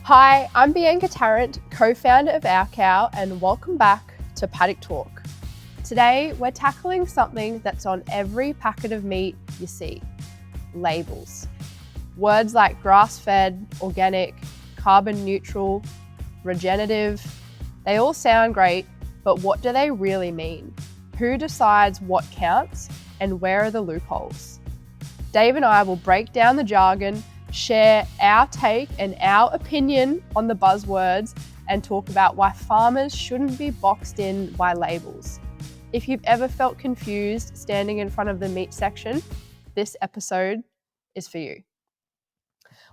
Hi, I'm Bianca Tarrant, co-founder of Our Cow, and welcome back to Paddock Talk. Today, we're tackling something that's on every packet of meat you see: labels. Words like grass-fed, organic, carbon neutral, regenerative, they all sound great, but what do they really mean? Who decides what counts, and where are the loopholes? Dave and I will break down the jargon, share our take and our opinion on the buzzwords, and talk about why farmers shouldn't be boxed in by labels. If you've ever felt confused standing in front of the meat section, this episode is for you.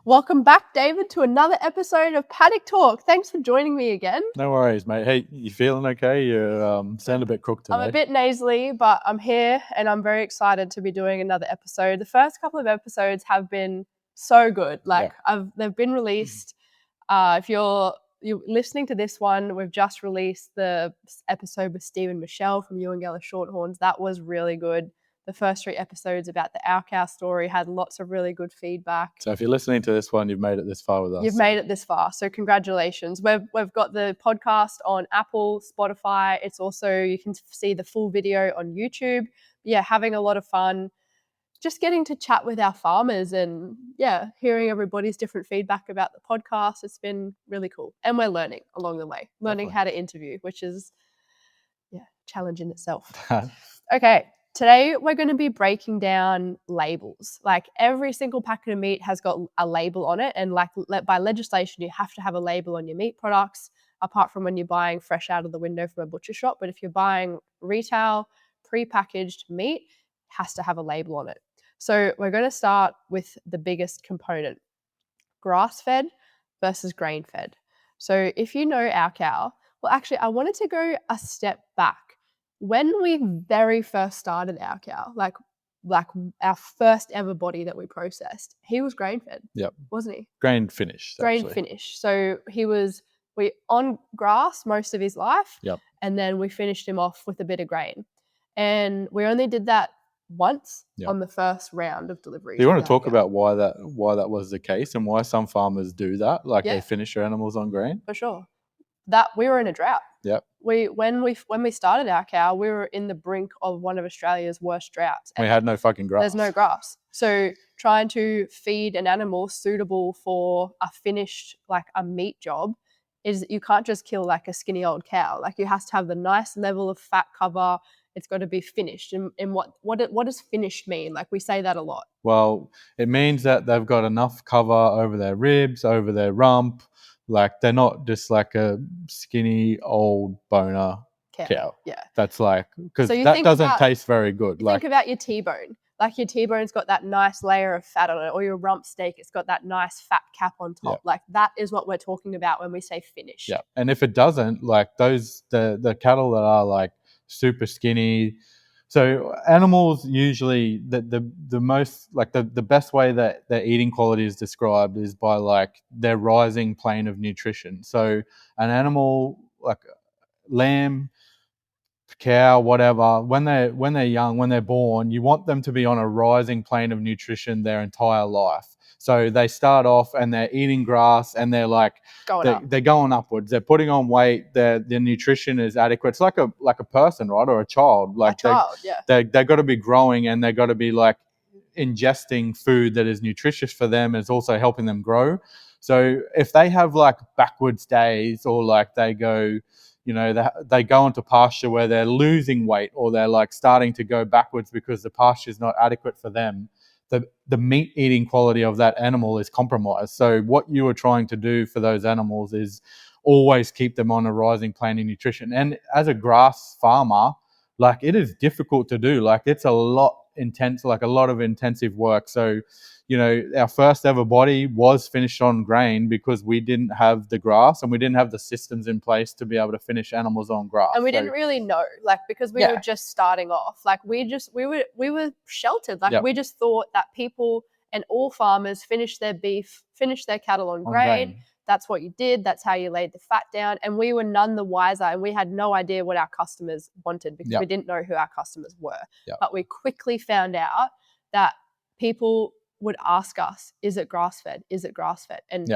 Welcome back, David, to another episode of Paddock Talk. Thanks for joining me again. No worries, mate. Hey, you feeling okay? You sound a bit crook today. I'm a bit nasally, but I'm here and I'm very excited to be doing another episode. The first couple of episodes have been so good. They've been released. If you're listening to this one, we've just released the episode with Steve and Michelle from Ewingella Shorthorns. That was really good. The first 3 episodes about the Our Cow story had lots of really good feedback. So if you're listening to this one, you've made it this far with us. You've made it this far, so congratulations. We've got the podcast on Apple, Spotify. It's also, you can see the full video on YouTube. Yeah, having a lot of fun. Just getting to chat with our farmers and hearing everybody's different feedback about the podcast. It's been really cool. And we're learning along the way, learning how to interview, which is challenge in itself. Okay, today we're going to be breaking down labels. Like every single packet of meat has got a label on it, and like by legislation you have to have a label on your meat products, apart from when you're buying fresh out of the window from a butcher shop. But if you're buying retail pre-packaged meat, it has to have a label on it. So we're going to start with the biggest component: grass-fed versus grain-fed. So if you know Our Cow, well, actually, I wanted to go a step back. When we very first started Our Cow, like our first ever body that we processed, he was grain-fed. Yep. Wasn't he? Grain finished. Grain finished. So he was on grass most of his life. Yep. And then we finished him off with a bit of grain. And we only did that once on the first round of deliveries. Do you want to talk about why that was the case and why some farmers do that? Like they finish their animals on grain? For sure. That we were in a drought. Yep. When we started Our Cow, we were in the brink of one of Australia's worst droughts. We had no fucking grass. There's no grass. So trying to feed an animal suitable for a finished, like a meat job, is you can't just kill like a skinny old cow. Like you have to have the nice level of fat cover. It's got to be finished. And what does finished mean? Like we say that a lot. Well, it means that they've got enough cover over their ribs, over their rump. Like they're not just like a skinny old boner cow. Yeah. That's like, because that doesn't taste very good. Think about your T-bone. Like your T-bone's got that nice layer of fat on it, or your rump steak, it's got that nice fat cap on top. Like that is what we're talking about when we say finished. Yeah. And if it doesn't, like the cattle that are like super skinny. So animals usually the most like the best way that their eating quality is described is by like their rising plane of nutrition. So an animal like lamb, cow, whatever, when they're young, when they're born, you want them to be on a rising plane of nutrition their entire life. So they start off and they're eating grass and they're like they're going upwards. They're putting on weight. Their nutrition is adequate. It's like a person, right, or a child. Like they got to be growing and they got to be like ingesting food that is nutritious for them. It's also helping them grow. So if they have like backwards days or like they go, they go into pasture where they're losing weight or they're like starting to go backwards because the pasture is not adequate for them, the meat eating quality of that animal is compromised. So what you are trying to do for those animals is always keep them on a rising plane of nutrition. And as a grass farmer, like it is difficult to do. Like it's a lot of intensive work. So our first ever body was finished on grain because we didn't have the grass and we didn't have the systems in place to be able to finish animals on grass. And we didn't really know, like, because we were just starting off. Like we were sheltered. Like we just thought that people and all farmers finish their cattle on grain. That's what you did. That's how you laid the fat down. And we were none the wiser. And we had no idea what our customers wanted because we didn't know who our customers were. But we quickly found out that people would ask us, is it grass-fed? Is it grass-fed? And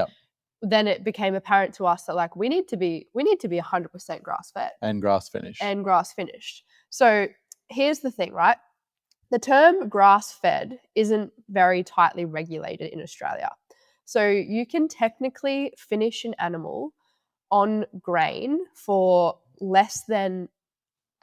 then it became apparent to us that like we need to be 100% grass fed and grass finish. and grass finished. So here's the thing, right? The term grass fed isn't very tightly regulated in Australia. So you can technically finish an animal on grain for less than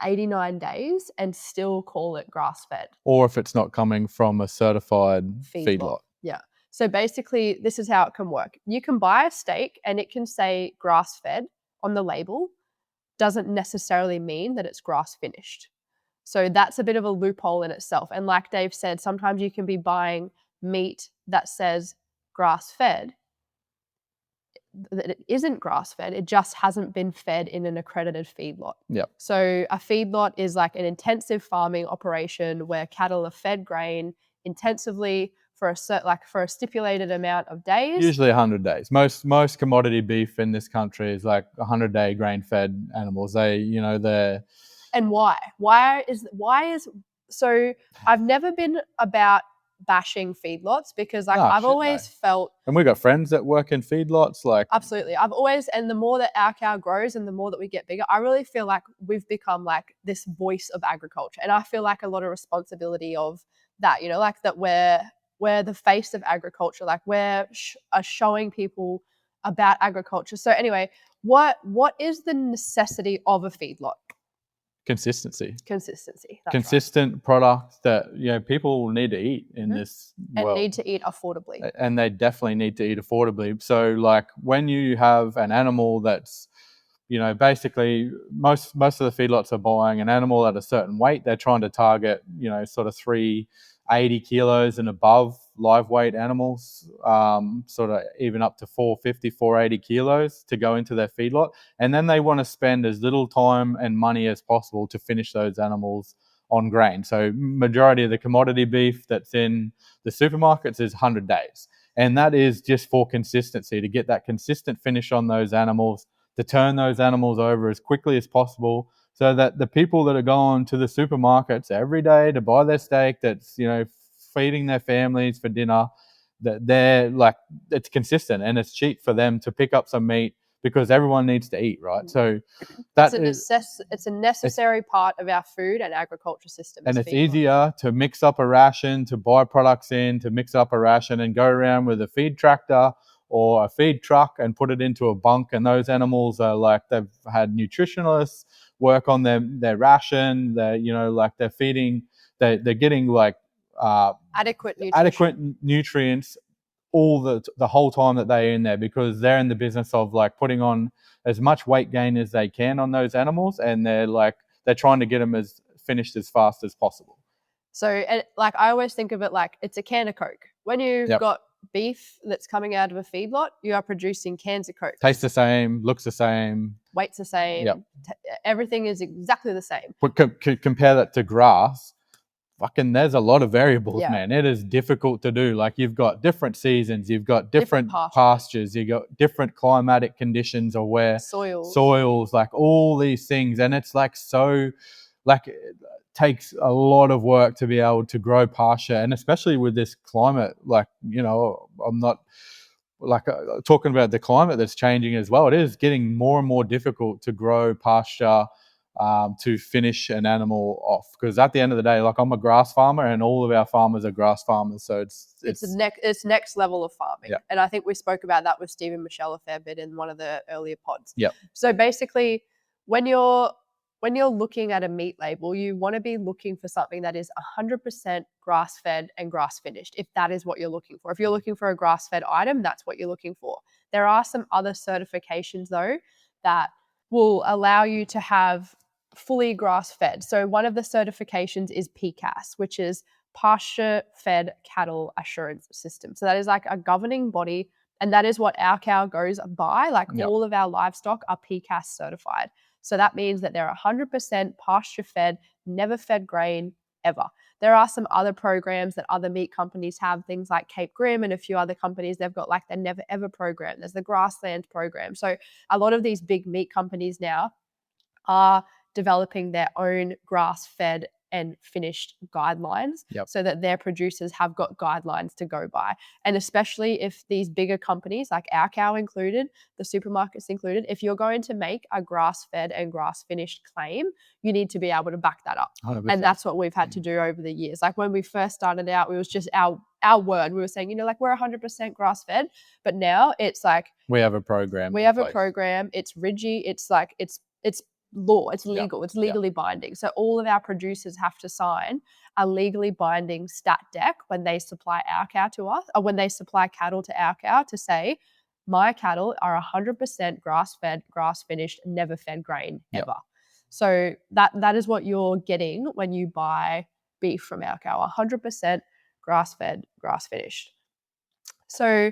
89 days and still call it grass fed. Or if it's not coming from a certified feedlot. Yeah. So basically, this is how it can work. You can buy a steak and it can say grass fed on the label. Doesn't necessarily mean that it's grass finished. So that's a bit of a loophole in itself. And like Dave said, sometimes you can be buying meat that says grass fed, that it isn't grass fed, it just hasn't been fed in an accredited feedlot. Yep. So a feedlot is like an intensive farming operation where cattle are fed grain intensively for a stipulated amount of days. Usually 100 days. Most commodity beef in this country is like 100-day grain-fed animals. They're. And why? So I've never been about bashing feedlots because I've always felt, and we've got friends that work in feedlots, like absolutely. And the more that our cow grows and the more that we get bigger, I really feel like we've become like this voice of agriculture. And I feel like a lot of responsibility of that, like that we're the face of agriculture, like we're showing people about agriculture. So anyway, what is the necessity of a feedlot? Consistency. Consistent product that people need to eat in this world. And need to eat affordably. And they definitely need to eat affordably. So like when you have an animal that's, basically most of the feedlots are buying an animal at a certain weight. They're trying to target, sort of 380 kilos and above live weight animals, sort of even up to 450, 480 kilos to go into their feedlot. And then they want to spend as little time and money as possible to finish those animals on grain. So majority of the commodity beef that's in the supermarkets is 100 days. And that is just for consistency, to get that consistent finish on those animals, to turn those animals over as quickly as possible, so that the people that are going to the supermarkets every day to buy their steak, that's feeding their families for dinner, that they're like, it's consistent and it's cheap for them to pick up some meat because everyone needs to eat, right? So it's a necessary part of our food and agriculture system. And it's easier to mix up a ration, to buy products in, to mix up a ration and go around with a feed tractor or a feed truck and put it into a bunk. And those animals are like, they've had nutritionalists work on their ration. They're, they're feeding, they're getting like adequate nutrients all the whole time that they're in there, because they're in the business of like putting on as much weight gain as they can on those animals, and they're trying to get them as finished as fast as possible. So like I always think of it like it's a can of Coke. When you've got beef that's coming out of a feedlot, you are producing cans of Coke. Tastes the same, looks the same, weight's the same. Everything is exactly the same. But compare that to grass. Fucking, there's a lot of variables, man. It is difficult to do. Like, you've got different seasons, you've got different pastures, you've got different climatic conditions, or where soils, like all these things. And it's like, so like, it takes a lot of work to be able to grow pasture. And especially with this climate, like, I'm not like talking about the climate that's changing as well. It is getting more and more difficult to grow pasture, to finish an animal off, because at the end of the day, like, I'm a grass farmer and all of our farmers are grass farmers, so it's next level of farming. And I think we spoke about that with Steve and Michelle a fair bit in one of the earlier pods. So basically, when you're looking at a meat label, you want to be looking for something that is 100% grass fed and grass finished, if that is what you're looking for. If you're looking for a grass fed item, that's what you're looking for. There are some other certifications though that will allow you to have fully grass-fed. So one of the certifications is PCAS, which is Pasture-Fed Cattle Assurance System. So that is like a governing body, and that is what our cow goes by. Like, all of our livestock are PCAS certified. So that means that they're 100% pasture-fed, never fed grain, ever. There are some other programs that other meat companies have, things like Cape Grim and a few other companies. They've got like the Never Ever program. There's the Grassland program. So a lot of these big meat companies now are developing their own grass-fed and finished guidelines Yep. so that their producers have got guidelines to go by. And especially if these bigger companies like Our Cow included, the supermarkets included, if you're going to make a grass-fed and grass-finished claim, you need to be able to back that up. 100%. And that's what we've had to do over the years. Like when we first started out, it was just our word. We were saying, you know, like we're 100% grass-fed, but now it's like we have a program. We have a program. It's rigid. It's like it's law. It's legal. Yep. It's legally binding. So all of our producers have to sign a legally binding stat deck when they supply Our Cow to us, or when they supply cattle to Our Cow, to say, my cattle are 100% grass-fed, grass-finished, never fed grain ever. Yep. So that is what you're getting when you buy beef from Our Cow, 100% grass-fed, grass-finished. So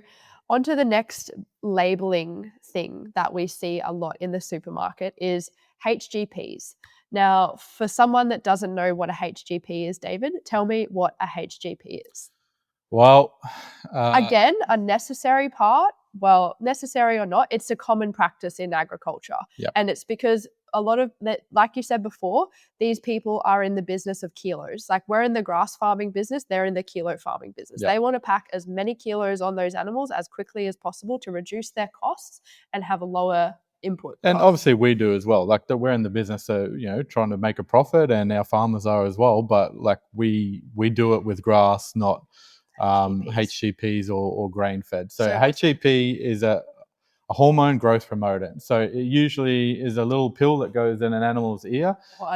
on to the next labeling thing that we see a lot in the supermarket is HGPs. Now, for someone that doesn't know what a HGP is, David, tell me what a HGP is. Well, again, a necessary part. Well, necessary or not, it's a common practice in agriculture. Yep. And it's because a lot of that, like you said before, these people are in the business of kilos. Like we're in the grass farming business, they're in the kilo farming business. Yep. They want to pack as many kilos on those animals as quickly as possible to reduce their costs and have a lower input and cost. obviously we do as well. Like we're in the business, so you know, trying to make a profit, and our farmers are as well. But like we do it with grass, not HGPs or grain fed. So HGP is a hormone growth promoter. So it usually is a little pill that goes in an animal's ear or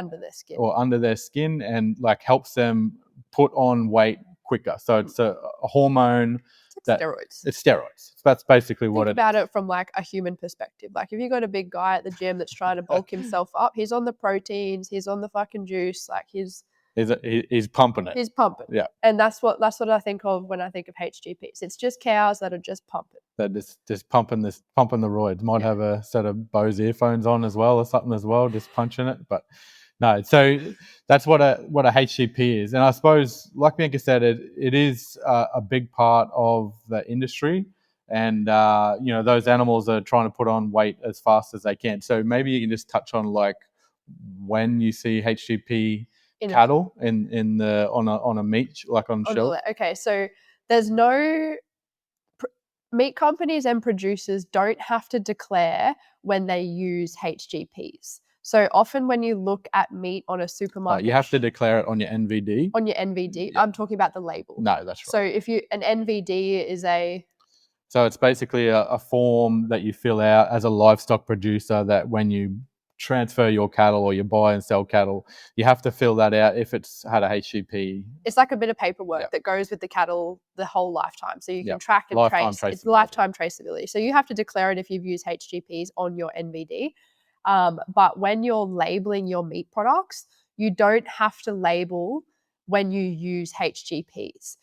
under their skin and like helps them put on weight quicker. So it's a hormone. Steroids. It's steroids. That's basically what it is. Think about it from like a human perspective. Like if you got a big guy at the gym that's trying to bulk himself up, he's on the proteins, he's on the fucking juice, like he's pumping it. He's pumping. Yeah. And that's what I think of when I think of HGPs. It's just cows that are just pumping. They're just pumping the roids. Might have a set of Bose earphones on as well or something as well, just punching it. But no, so that's what a HGP is. And I suppose, like Bianca said, it is a big part of the industry. And, you know, those animals are trying to put on weight as fast as they can. So maybe you can just touch on like when you see HGP cattle on a meat, like on shelf. Okay, so there's no meat companies and producers don't have to declare when they use HGPs. So often when you look at meat on a supermarket, you have to declare it on your NVD. On your NVD, yeah. I'm talking about the label. No, that's right. So if an NVD is so it's basically a form that you fill out as a livestock producer that when you transfer your cattle or you buy and sell cattle, you have to fill that out if it's had a HGP. It's like a bit of paperwork that goes with the cattle the whole lifetime. So you can track and trace. It's lifetime traceability. So you have to declare it if you've used HGPs on your NVD. But when you're labeling your meat products, you don't have to label when you use HGPs.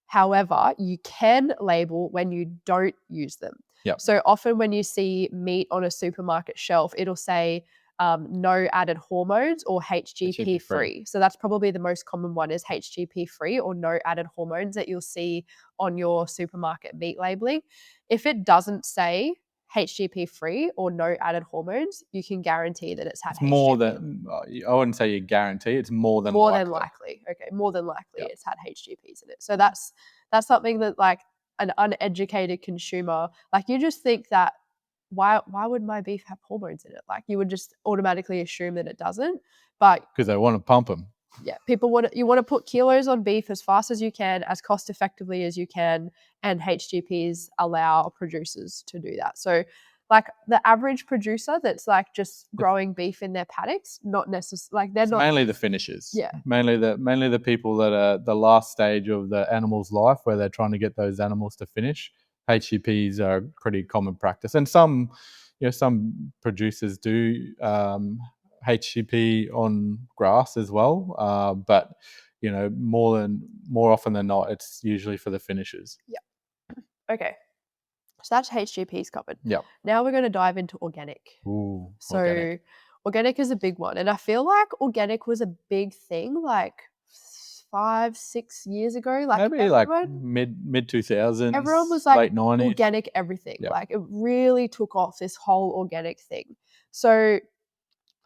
However, you can label when you don't use them. Yep. So often when you see meat on a supermarket shelf, it'll say no added hormones or HGP free. So that's probably the most common one, is HGP free or no added hormones that you'll see on your supermarket meat labeling. If it doesn't say HGP free or no added hormones, you can guarantee that it's had HGP. More than, I wouldn't say you guarantee, it's more than likely. Okay, more than likely it's had HGPs in it. So that's something that like an uneducated consumer, like you just think that why would my beef have hormones in it? Like you would just automatically assume that it doesn't, but because they want to pump them. Yeah, you want to put kilos on beef as fast as you can, as cost effectively as you can, and HGPs allow producers to do that. So like the average producer that's like just growing beef in their paddocks, not necessarily like they're not mainly the finishers. Yeah. Mainly the people that are the last stage of the animal's life where they're trying to get those animals to finish. HGPs are pretty common practice. And some producers do HGP on grass as well. But you know, more often than not, it's usually for the finishers. Yeah. Okay. So that's HGPs covered. Yeah. Now we're going to dive into organic. Ooh, so organic is a big one. And I feel like organic was a big thing like 5-6 years ago. Like maybe like mid 2000s. Everyone was like late 90s. Organic everything. Yep. Like it really took off, this whole organic thing. So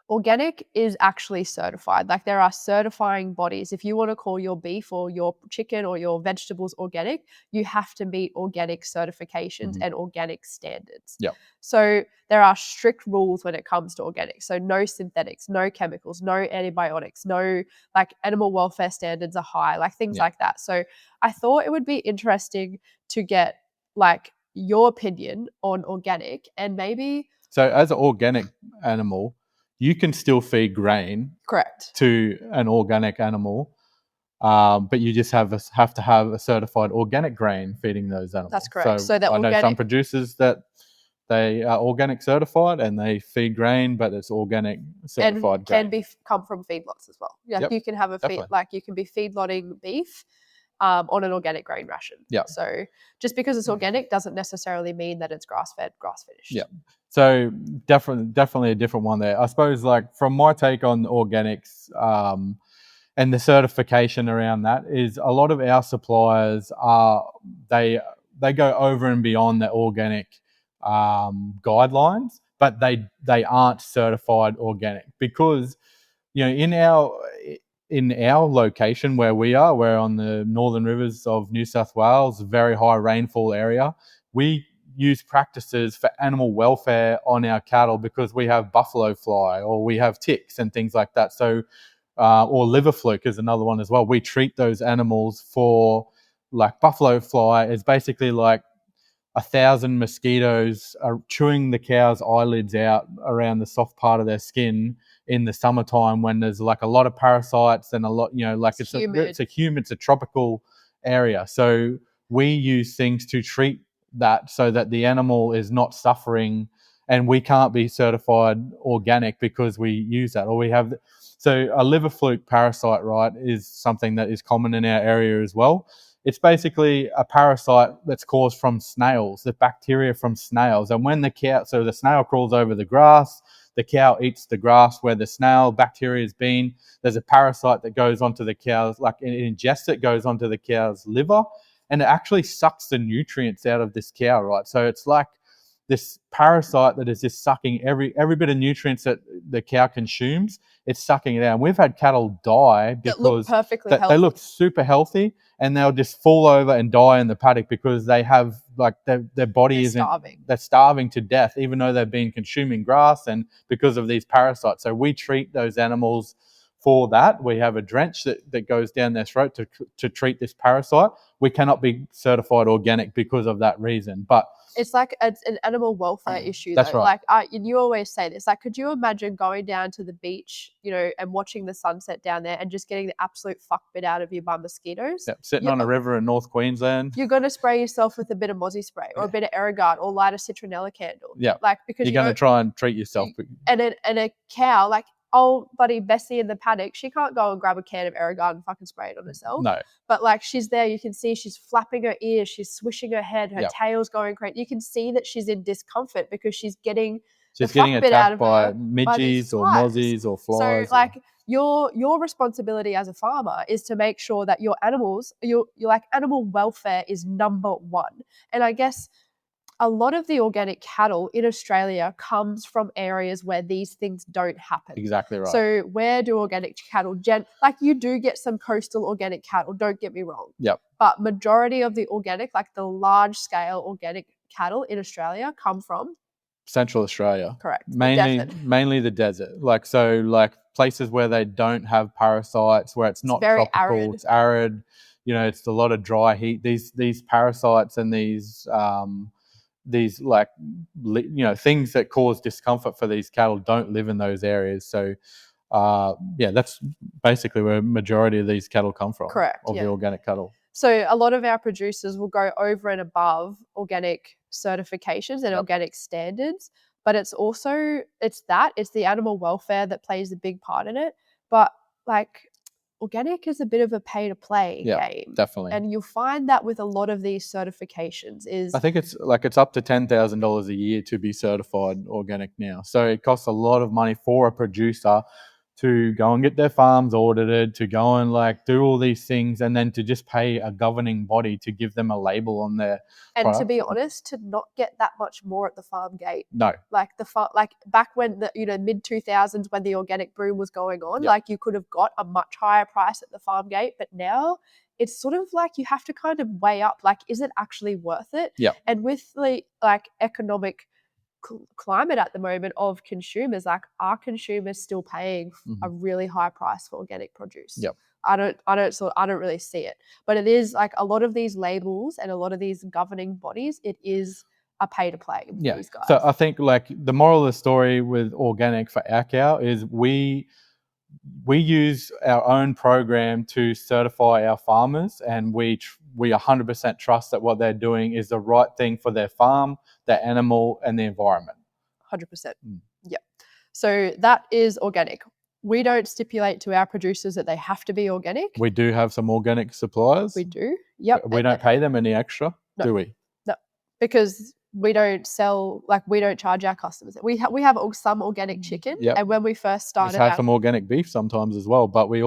Organic is actually certified. Like there are certifying bodies. If you want to call your beef or your chicken or your vegetables organic, you have to meet organic certifications and organic standards. Yeah. So there are strict rules when it comes to organic. So no synthetics, no chemicals, no antibiotics, no like animal welfare standards are high, like things like that. So I thought it would be interesting to get like your opinion on organic and maybe. So as an organic animal, you can still feed grain Correct. to an organic animal, but you just have to have a certified organic grain feeding those animals. That's correct. So I know some producers that they are organic certified and they feed grain, but it's organic certified and grain. can come from feedlots as well. Yeah, you can have a feed, like you can be feedlotting beef on an organic grain ration. Yeah. So just because it's organic doesn't necessarily mean that it's grass fed, grass finished. Yeah. So definitely a different one there. I suppose like from my take on organics and the certification around that is a lot of our suppliers they go over and beyond the organic guidelines, but they aren't certified organic because in our location where we're on the northern rivers of New South Wales, very high rainfall area. We use practices for animal welfare on our cattle because we have buffalo fly or we have ticks and things like that. So, or liver fluke is another one as well. We treat those animals for, like, buffalo fly is basically like 1,000 mosquitoes are chewing the cow's eyelids out around the soft part of their skin in the summertime when there's like a lot of parasites and a lot, like it's a tropical area. So we use things to treat that so that the animal is not suffering, and we can't be certified organic because we use that, or we have. So a liver fluke parasite, right, is something that is common in our area as well. It's basically a parasite that's caused from snails, the bacteria from snails. And when the snail crawls over the grass, the cow eats the grass where the snail bacteria has been. There's a parasite that goes onto the cow's, like it ingests it, goes onto the cow's liver, and it actually sucks the nutrients out of this cow, right? So it's like this parasite that is just sucking every bit of nutrients that the cow consumes. It's sucking it out. And we've had cattle die because they look super healthy, and they'll just fall over and die in the paddock because they have, like, their body they're starving to death, even though they've been consuming grass, and because of these parasites. So we treat those animals for that. We have a drench that goes down their throat to treat this parasite. We cannot be certified organic because of that reason. But it's like it's an animal welfare issue. That's though. right. Like you always say this. Like, could you imagine going down to the beach, and watching the sunset down there, and just getting the absolute fuck bit out of you by mosquitoes? Yeah, sitting on a river in North Queensland. You're going to spray yourself with a bit of mozzie spray or a bit of Aerogard or light a citronella candle. Yeah, like because you're going to try and treat yourself. And a cow, like old buddy Bessie in the paddock, she can't go and grab a can of Aerogard and fucking spray it on herself. No. But like she's there, you can see she's flapping her ears, she's swishing her head, her tail's going crazy. You can see that she's in discomfort because she's getting attacked by midges or mozzies or flies. So like your responsibility as a farmer is to make sure that your animals, your like animal welfare is number one. And I guess a lot of the organic cattle in Australia comes from areas where these things don't happen. Exactly right. So where do organic cattle, like you do get some coastal organic cattle, don't get me wrong. Yep. But majority of the organic, like the large scale organic cattle in Australia come from Central Australia. Correct. Mainly the desert. Like places where they don't have parasites, where it's not very tropical, arid. It's arid. It's a lot of dry heat. These parasites and these things that cause discomfort for these cattle don't live in those areas. So that's basically where majority of these cattle come from. Correct. Of the organic cattle. So a lot of our producers will go over and above organic certifications and organic standards, but it's the animal welfare that plays a big part in it. But like organic is a bit of a pay to play game. Definitely. And you'll find that with a lot of these certifications I think it's up to $10,000 a year to be certified organic now. So it costs a lot of money for a producer to go and get their farms audited, to go and like do all these things, and then to just pay a governing body to give them a label on their And product. to be honest, to not get that much more at the farm gate. No. Like like back when the mid 2000s when the organic boom was going on, Yep. like you could have got a much higher price at the farm gate, but now it's sort of like you have to kind of weigh up, like, is it actually worth it? Yeah. And with the like economic climate at the moment of consumers, like, are consumers still paying a really high price for organic produce? Yep. I don't really see it, but it is like a lot of these labels and a lot of these governing bodies, it is a pay to play with these guys. So I think like the moral of the story with organic for our cow is we use our own program to certify our farmers, and we 100% trust that what they're doing is the right thing for their farm, their animal, and the environment. 100%. Yeah. So that is organic. We don't stipulate to our producers that they have to be organic. We do have some organic suppliers. We do. Yep. We don't pay them any extra, do we? No, because we don't sell, like, we don't charge our customers. We have some organic chicken, and when we first started, we have some organic beef sometimes as well. But we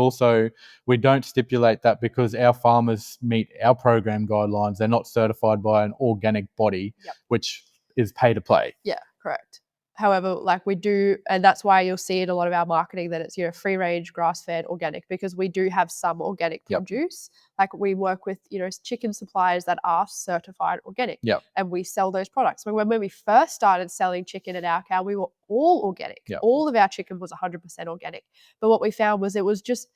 don't stipulate that because our farmers meet our program guidelines. They're not certified by an organic body, which is pay to play. Yeah, correct. However, like, we do, and that's why you'll see in a lot of our marketing that it's free range, grass fed, organic, because we do have some organic produce. Like, we work with chicken suppliers that are certified organic, and we sell those products. When we first started selling chicken at our cow, we were all organic. All of our chicken was 100% organic. But what we found was it was just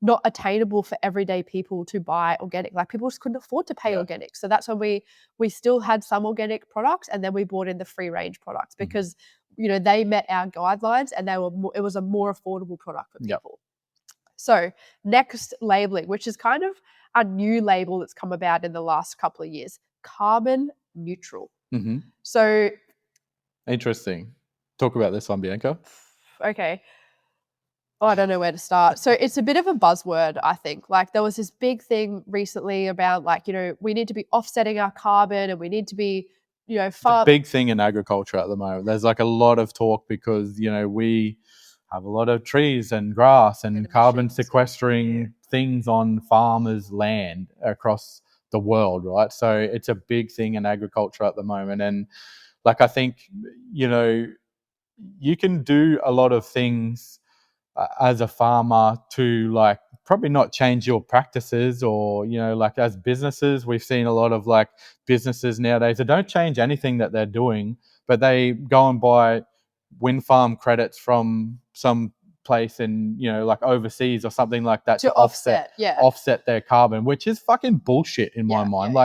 not attainable for everyday people to buy organic. Like, people just couldn't afford to pay organic. So that's when we still had some organic products, and then we brought in the free range products because they met our guidelines, and it was a more affordable product for people. So next, labeling, which is kind of a new label that's come about in the last couple of years, carbon neutral. So interesting. Talk about this one, Bianca. Okay. Oh, I don't know where to start. So it's a bit of a buzzword, I think. Like, there was this big thing recently about, like, we need to be offsetting our carbon, and we need to be, It's a big thing in agriculture at the moment. There's like a lot of talk because, we have a lot of trees and grass and carbon sequestering things on farmers' land across the world, right? So it's a big thing in agriculture at the moment. And like, I think, you can do a lot of things as a farmer to like probably not change your practices, or like as businesses, we've seen a lot of like businesses nowadays that don't change anything that they're doing, but they go and buy wind farm credits from some place in like overseas or something like that to offset their carbon, which is fucking bullshit in my mind.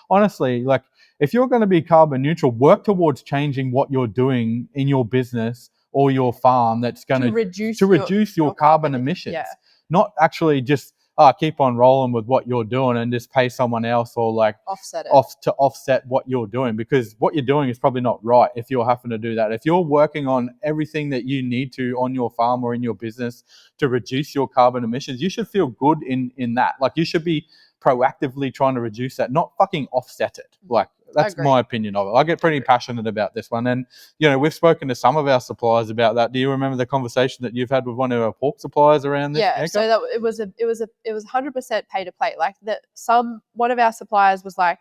Honestly, like, if you're going to be carbon neutral, work towards changing what you're doing in your business or your farm that's going to reduce your carbon emissions. Not actually just keep on rolling with what you're doing and just pay someone else or like offset what you're doing, because what you're doing is probably not right if you're having to do that. If you're working on everything that you need to on your farm or in your business to reduce your carbon emissions, you should feel good in that. Like, you should be proactively trying to reduce that, not fucking offset it. Like, that's my opinion of it. I get pretty passionate about this one. And, we've spoken to some of our suppliers about that. Do you remember the conversation that you've had with one of our pork suppliers around this? Yeah, so that it was 100% pay to play. Like, one of our suppliers was like,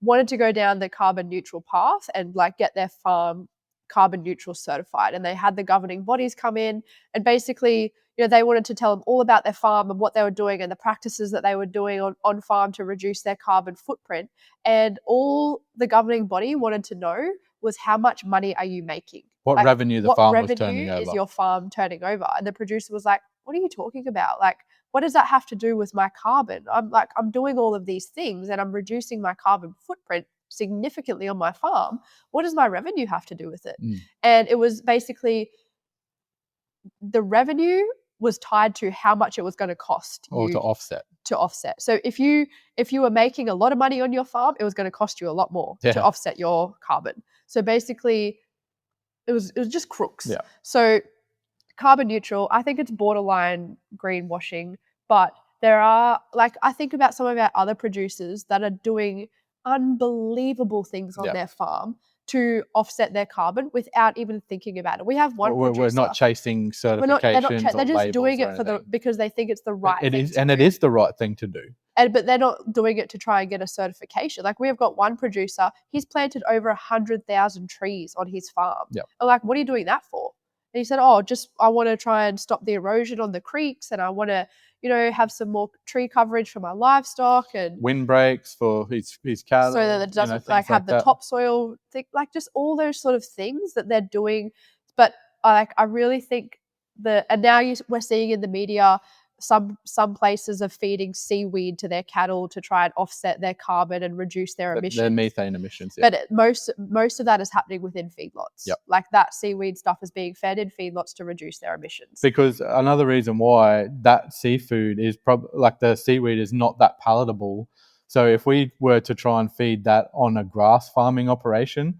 wanted to go down the carbon neutral path and like get their farm carbon neutral certified. And they had the governing bodies come in, and basically, they wanted to tell them all about their farm and what they were doing and the practices that they were doing on farm to reduce their carbon footprint. And all the governing body wanted to know was, how much money are you making? What revenue the farm was turning over? Is your farm turning over? And the producer was like, what are you talking about? Like, what does that have to do with my carbon? I'm doing all of these things and I'm reducing my carbon footprint significantly on my farm. What does my revenue have to do with it? And it was basically, the revenue was tied to how much it was going to cost you to offset. So if you were making a lot of money on your farm, it was going to cost you a lot more to offset your carbon. So basically, it was just crooks. So carbon neutral, I think it's borderline greenwashing, but there are, like, I think about some of our other producers that are doing unbelievable things on their farm to offset their carbon without even thinking about it. We have one We're producer. not chasing certifications They're just or doing labels it or anything. because they think it's the right thing to And do. it is the right thing to do. But they're not doing it to try and get a certification. Like, we have got one producer, he's planted over 100,000 trees on his farm. Yep. I'm like, what are you doing that for? And he said, oh, just I want to try and stop the erosion on the creeks, and I want to, have some more tree coverage for my livestock, and Windbreaks for his cattle, so that it doesn't things have the that. topsoil thing, like just all those sort of things that they're doing. But I really think and now we're seeing in the media, some places are feeding seaweed to their cattle to try and offset their carbon and reduce their emissions. Their methane emissions. Yeah. But most of that is happening within feedlots. Yep. Like, that seaweed stuff is being fed in feedlots to reduce their emissions. Because another reason why that seafood is like the seaweed is not that palatable. So if we were to try and feed that on a grass farming operation,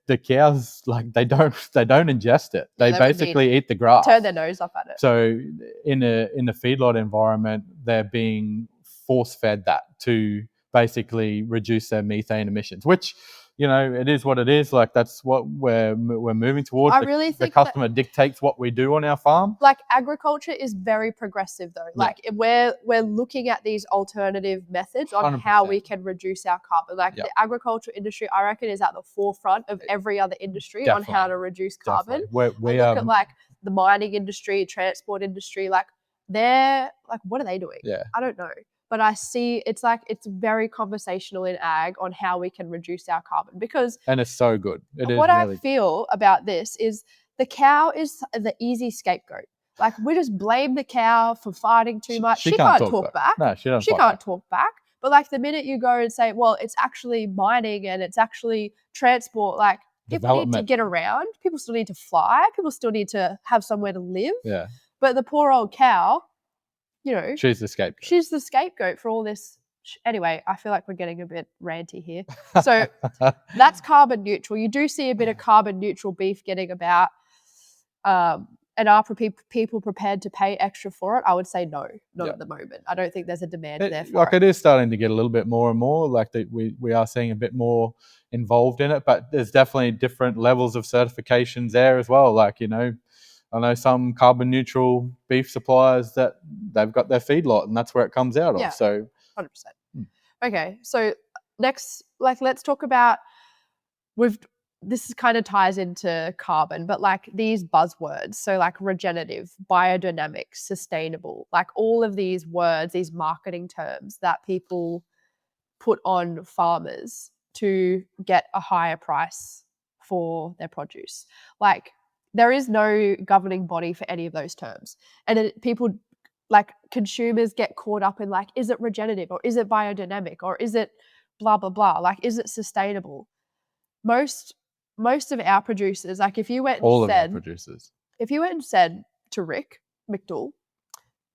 the cows, like, they don't ingest it. They basically eat the grass. Turn their nose up at it. So in a feedlot environment, they're being force fed that to basically reduce their methane emissions, which, it is what it is. Like, that's what we're moving towards. I really think the customer dictates what we do on our farm. Like, agriculture is very progressive, though. Yeah. Like, we're looking at these alternative methods on 100%. how we can reduce our carbon. Like, Yep. the agriculture industry, I reckon, is at the forefront of every other industry on how to reduce carbon. We look at, like, the mining industry, transport industry, like, they're like, what are they doing? Yeah. I don't know. But I see it's very conversational in ag on how we can reduce our carbon, because and it's so good. What I feel about this is the cow is the easy scapegoat. Like, we just blame the cow for farting too much. She can't talk back. No, she doesn't. She can't talk back. But, like, the minute you go and say, well, it's actually mining and it's actually transport, like, people need to get around. People still need to fly. People still need to have somewhere to live. Yeah. But the poor old cow, she's the scapegoat. She's the scapegoat for all this. Anyway, I feel like we're getting a bit ranty here. So that's carbon neutral. You do see a bit of carbon neutral beef getting about. And are people prepared to pay extra for it? I would say no, not at the moment. I don't think there's a demand there for it. It is starting to get a little bit more and more. Like, we are seeing a bit more involved in it, but there's definitely different levels of certifications there as well. Like, I know some carbon neutral beef suppliers that they've got their feedlot and that's where it comes out of. So 100%. Okay, so next, let's talk about this kind of ties into carbon, but like these buzzwords. So, like, regenerative, biodynamic, sustainable, like all of these words, these marketing terms that people put on farmers to get a higher price for their produce. Like, there is no governing body for any of those terms. And people, like, consumers, get caught up in, like, is it regenerative, or is it biodynamic, or is it blah, blah, blah? Like, is it sustainable? Most of our producers, like, if you went and said to Rick McDougall,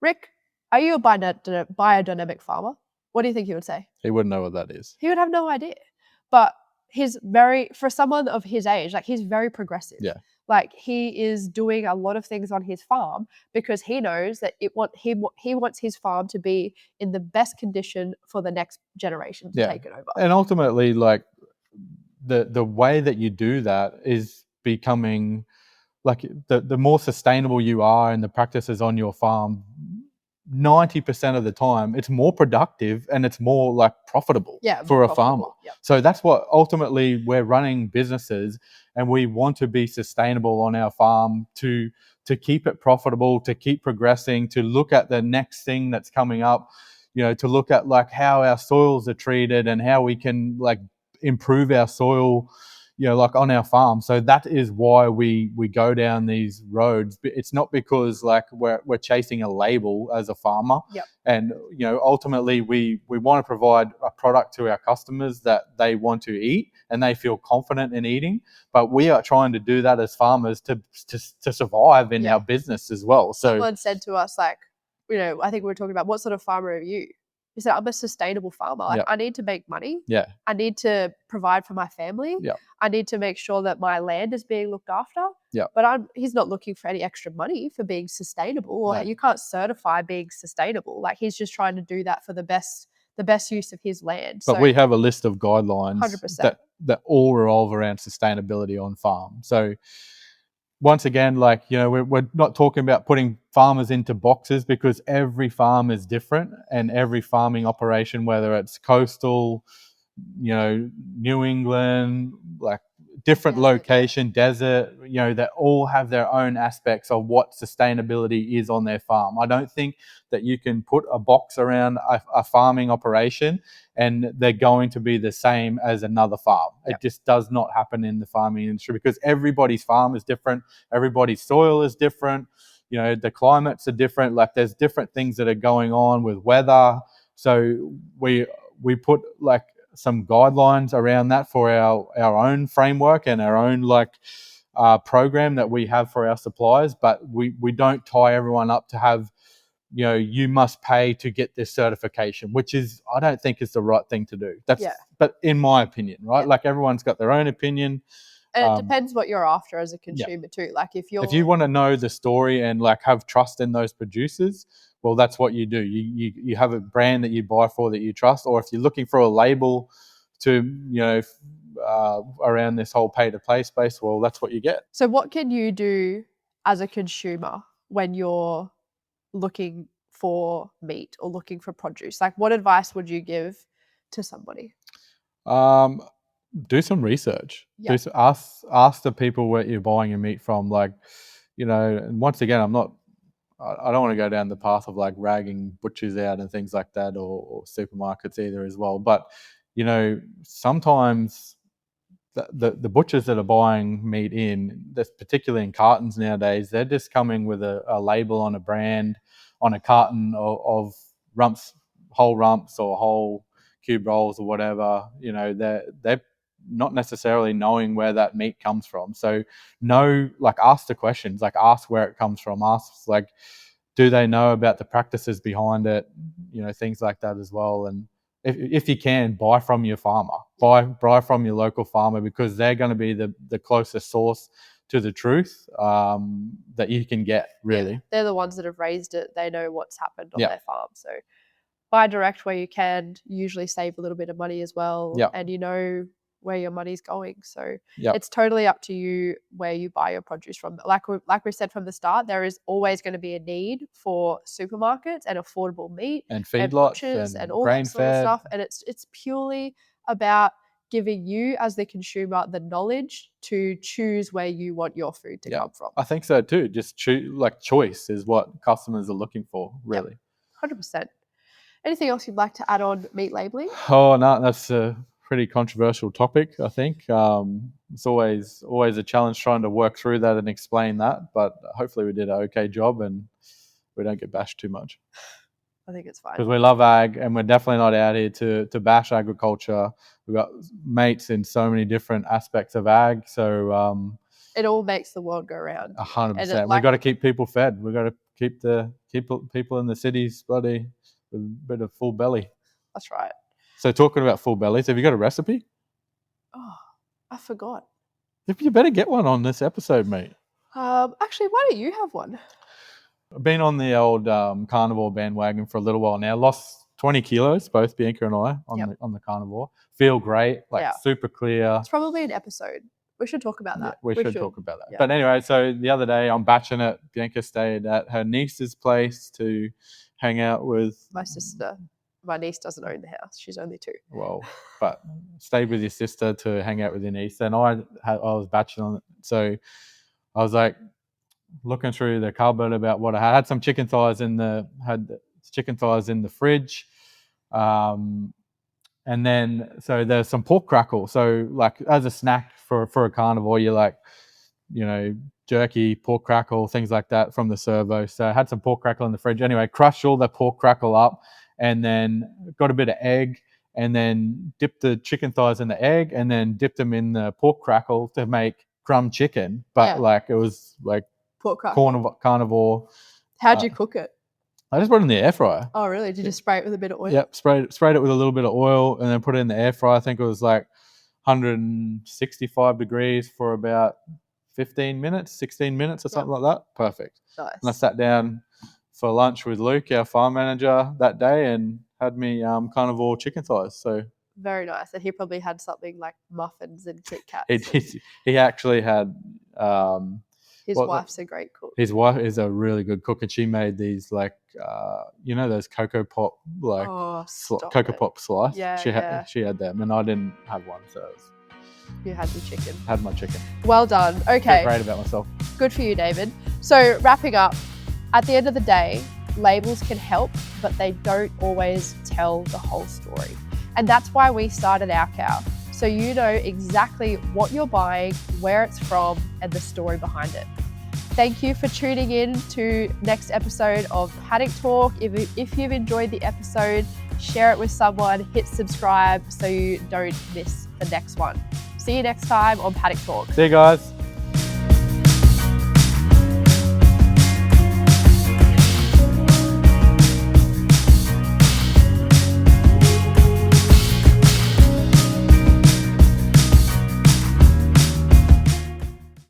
Rick, are you a biodynamic farmer? What do you think he would say? He wouldn't know what that is. He would have no idea. But for someone of his age, like, he's very progressive. Yeah. Like, he is doing a lot of things on his farm because he knows that he wants his farm to be in the best condition for the next generation to take it over. And ultimately, like, the way that you do that is becoming, like, the more sustainable you are in the practices on your farm, 90% of the time it's more productive and it's more, like, profitable for a farmer. Yep. So that's what ultimately we're running businesses, and we want to be sustainable on our farm to keep it profitable, to keep progressing, to look at the next thing that's coming up, to look at, like, how our soils are treated and how we can, like, improve our soil, like, on our farm. So that is why we go down these roads. It's not because, like, we're chasing a label as a farmer. Yep. And ultimately we want to provide a product to our customers that they want to eat and they feel confident in eating. But we are trying to do that as farmers to survive in our business as well. So someone said to us, like, I think we were talking about, what sort of farmer are you? He said, I'm a sustainable farmer. Like, I need to make money. Yeah. I need to provide for my family. Yeah. I need to make sure that my land is being looked after. Yeah. But he's not looking for any extra money for being sustainable, or you can't certify being sustainable. Like, he's just trying to do that for the best the best use of his land. But we have a list of guidelines 100%. that all revolve around sustainability on farm. So once again, like, you know, we're not talking about putting farmers into boxes, because every farm is different, and every farming operation, whether it's coastal, you know, New England, like different location, desert, you know, that all have their own aspects of what sustainability is on their farm. I don't think that you can put a box around a farming operation and they're going to be the same as another farm. It just does not happen in the farming industry, because everybody's farm is different. Everybody's soil is different. You know, the climates are different. Like, there's different things that are going on with weather. So we put like some guidelines around that for our own framework and our own program that we have for our suppliers, but we don't tie everyone up to have, you know, you must pay to get this certification, which is, I don't think is the right thing to do. But in my opinion, right? Like, everyone's got their own opinion. And it depends what you're after as a consumer too. Like, if you want to know the story and like have trust in those producers, well, that's what you do. You have a brand that you buy for that you trust, or if you're looking for a label to, you know, around this whole pay to play space, well, that's what you get. So what can you do as a consumer when you're looking for meat or looking for produce? Like, what advice would you give to somebody? Do some research. Ask the people where you're buying your meat from. Like, you know, and once again, I don't want to go down the path of like ragging butchers out and things like that, or supermarkets either as well. But, you know, sometimes the butchers that are buying meat that's particularly in cartons nowadays, they're just coming with a label on a brand on a carton of rumps, whole rumps or whole cube rolls or whatever. You know, they're not necessarily knowing where that meat comes from. So ask the questions, like ask where it comes from, ask like, do they know about the practices behind it, you know, things like that as well. And if you can, buy from your farmer, buy from your local farmer, because they're going to be the closest source to the truth that you can get, really. Yeah, they're the ones that have raised it. They know what's happened on their farm. So buy direct where you can. You usually save a little bit of money as well. And you know where your money's going. So it's totally up to you where you buy your produce from. Like we said from the start, there is always going to be a need for supermarkets and affordable meat and feedlots and all that sort of stuff. And it's purely about giving you as the consumer the knowledge to choose where you want your food to come from. I think so too. Just choice is what customers are looking for, really. 100%. Anything else you'd like to add on meat labeling? Oh, no, that's a pretty controversial topic, I think. It's always a challenge trying to work through that and explain that, but hopefully we did an okay job and we don't get bashed too much. I think it's fine. Because we love ag, and we're definitely not out here to bash agriculture. We've got mates in so many different aspects of ag, so it all makes the world go round. 100%. We've got to keep people fed. We've got to keep people in the cities bloody with a bit of full belly. That's right. So talking about full bellies, have you got a recipe? Oh, I forgot. You better get one on this episode, mate. Actually, why don't you have one? I've been on the old carnivore bandwagon for a little while now. Lost 20 kilos, both Bianca and I, on the carnivore. Feel great, super clear. It's probably an episode. We should talk about that. We should talk about that. Yeah. But anyway, so the other day I'm batching it. Bianca stayed at her niece's place to hang out with my sister. My niece doesn't own the house. She's only 2. Well, but stayed with your sister to hang out with your niece. And I was batching on it. So I was like looking through the cupboard about what I had. I had some chicken thighs in the fridge. And then, so there's some pork crackle. So like as a snack for a carnivore, you like, you know, jerky, pork crackle, things like that from the servo. So I had some pork crackle in the fridge. Anyway, crushed all the pork crackle up and then got a bit of egg and then dipped the chicken thighs in the egg and then dipped them in the pork crackle to make crumb chicken. But like it was like pork crackle. Carnivore. How'd you cook it? I just put it in the air fryer. Oh, really? Did you spray it with a bit of oil? Yep, sprayed it with a little bit of oil and then put it in the air fryer. I think it was like 165 degrees for about 16 minutes or something like that. Perfect. Nice. And I sat down for lunch with Luke, our farm manager, that day, and had me carnivore chicken thighs. So Very nice. And he probably had something like muffins and Kit Kats. he actually had. His wife's a great cook. His wife is a really good cook, and she made these like those Cocoa Pop Cocoa Pop slice. Yeah, she had them, and I didn't have one, so you had your chicken. Had my chicken. Well done. Okay. Feel great about myself. Good for you, David. So wrapping up, at the end of the day, labels can help, but they don't always tell the whole story. And that's why we started Our Cow. So you know exactly what you're buying, where it's from, and the story behind it. Thank you for tuning in to next episode of Paddock Talk. If you've enjoyed the episode, share it with someone, hit subscribe so you don't miss the next one. See you next time on Paddock Talk. See you guys.